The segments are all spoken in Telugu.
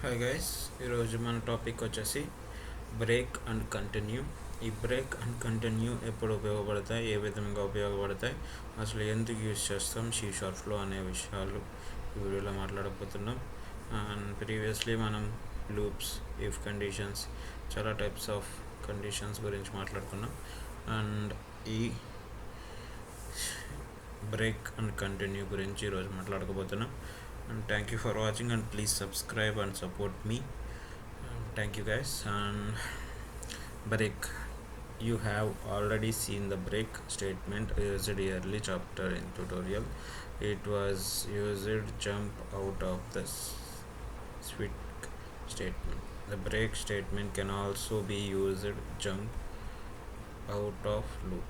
హాయ్ గైస్, ఈరోజు మన టాపిక్ వచ్చేసి బ్రేక్ అండ్ కంటిన్యూ. ఈ బ్రేక్ అండ్ కంటిన్యూ ఎప్పుడు ఉపయోగపడతాయి, ఏ విధంగా ఉపయోగపడతాయి, అసలు ఎందుకు యూజ్ చేస్తాం సి షార్ప్లో అనే విషయాలు ఈ వీడియోలో మాట్లాడబోతున్నాం. అండ్ ప్రీవియస్లీ మనం లూప్స్, ఇఫ్ కండిషన్స్, చాలా టైప్స్ ఆఫ్ కండిషన్స్ గురించి మాట్లాడుకున్నాం. అండ్ ఈ బ్రేక్ అండ్ కంటిన్యూ గురించి ఈరోజు మాట్లాడుకోబోతున్నాం. And thank you for watching, and please subscribe and support me. Thank you guys. And break, you have already seen the break statement used early chapter in tutorial. It was used jump out of the switch statement. The break statement can also be used jump out of loop.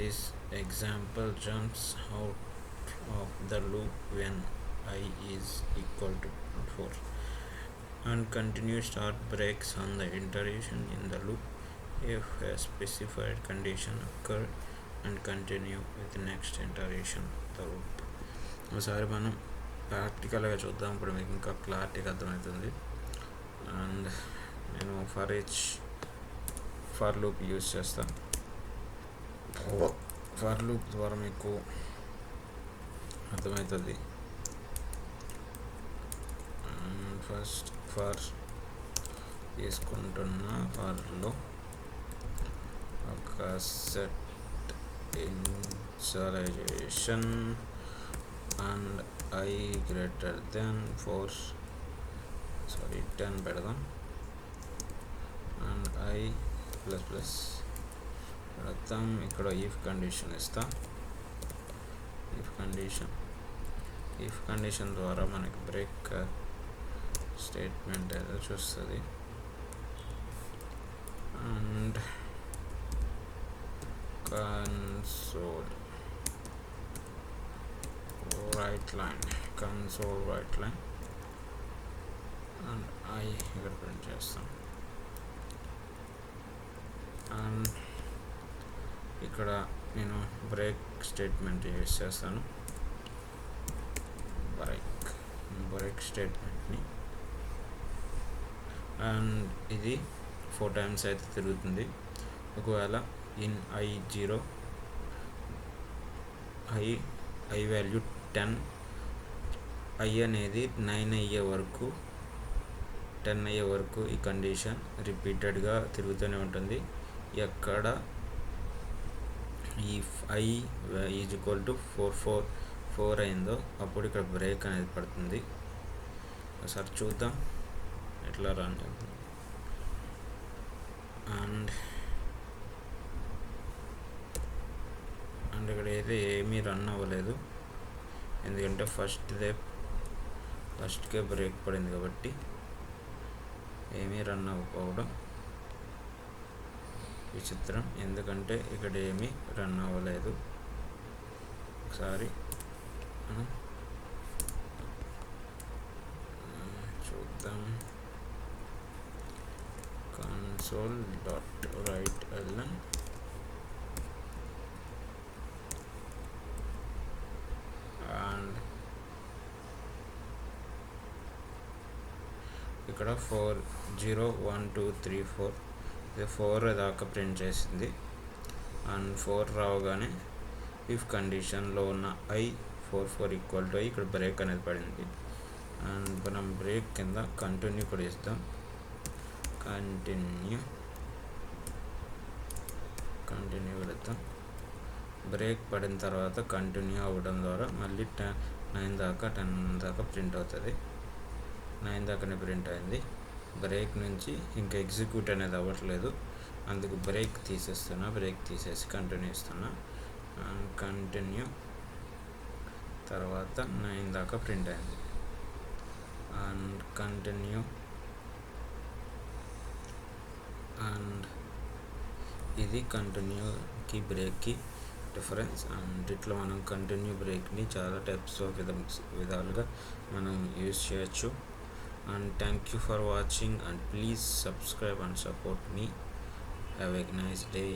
This example jumps out of the loop when I is equal to 4, and continue start breaks on the iteration in the loop if a specified condition occur, and continue with the next iteration the loop. ఒకసారి మనం ప్రాక్టికల్గా చూద్దాం, ఇప్పుడు మీకు ఇంకా క్లారిటీగా అర్థమవుతుంది. అండ్ నేను ఫర్ లూప్ యూజ్ చేస్తాను. ఫర్ లూప్ ద్వారా మీకు అర్థమవుతుంది. ఫస్ట్ ఫర్ తీసుకుంటున్న ఫర్లో ఒక set initialization and i greater than 10 పెడదాం. అండ్ ఐ ప్లస్ ప్లస్ పెడతాం. ఇక్కడ ఇఫ్ కండిషన్ ఇస్తాం. ఇఫ్ కండిషన్ ద్వారా మనకి బ్రేక్ స్టేట్మెంట్ ఏదో చూస్తుంది. And console write line and i ఇక్కడ ప్రింట్ చేస్తాం. అండ్ ఇక్కడ నేను బ్రేక్ స్టేట్మెంట్ యూజ్ చేస్తాను. బ్రేక్ స్టేట్మెంట్ని, అండ్ ఇది 4 times అయితే తిరుగుతుంది. ఒకవేళ in I0 I value 10, I అనేది 9 అయ్యే వరకు 10 అయ్యే వరకు ఈ కండిషన్ రిపీటెడ్గా తిరుగుతూనే ఉంటుంది. ఎక్కడ ఈ ఐ ఈజ్ ఈక్వల్ టు 4 అయిందో అప్పుడు ఇక్కడ బ్రేక్ అనేది పడుతుంది. ఒకసారి చూద్దాం ఎట్లా రన్ చేద్దాం. అండ్ ఇక్కడ ఏమీ రన్ అవ్వలేదు, ఎందుకంటే ఫస్ట్కే బ్రేక్ పడింది కాబట్టి ఏమీ రన్ అవ్వకపోవడం విచిత్రం, ఎందుకంటే ఇక్కడ ఏమీ రన్ అవ్వలేదు. ఒకసారి చూద్దాం. console.write ln and ఇక్కడ 4 0 1 2 3 4 ఇది 4 దాకా ప్రింట్ చేసింది. అండ్ 4 రావగానే ఇఫ్ కండిషన్లో ఉన్న I 4 ఈక్వల్ టు ఇక్కడ బ్రేక్ అనేది పడింది. అండ్ మనం బ్రేక్ కింద కంటిన్యూ కూడా ఇస్తాం. కంటిన్యూ పెడతాం. బ్రేక్ పడిన తర్వాత కంటిన్యూ అవ్వడం ద్వారా మళ్ళీ 10 దాకా ప్రింట్ అవుతుంది. 9 దాకానే ప్రింట్ అయింది. బ్రేక్ నుంచి ఇంకా ఎగ్జిక్యూట్ అనేది అవ్వట్లేదు, అందుకు బ్రేక్ తీసేసి కంటిన్యూ ఇస్తున్నా. కంటిన్యూ తర్వాత 9 దాకా ప్రింట్ అయింది. అండ్ కంటిన్యూ, అండ్ ఇది కంటిన్యూకి బ్రేక్కి డిఫరెన్స్. అండ్ ఇట్లా మనం కంటిన్యూ బ్రేక్ని చాలా టైప్స్ ఆఫ్ విధాలుగా మనం యూజ్ చేయొచ్చు. And thank you for watching, and please subscribe and support me. Have a nice day.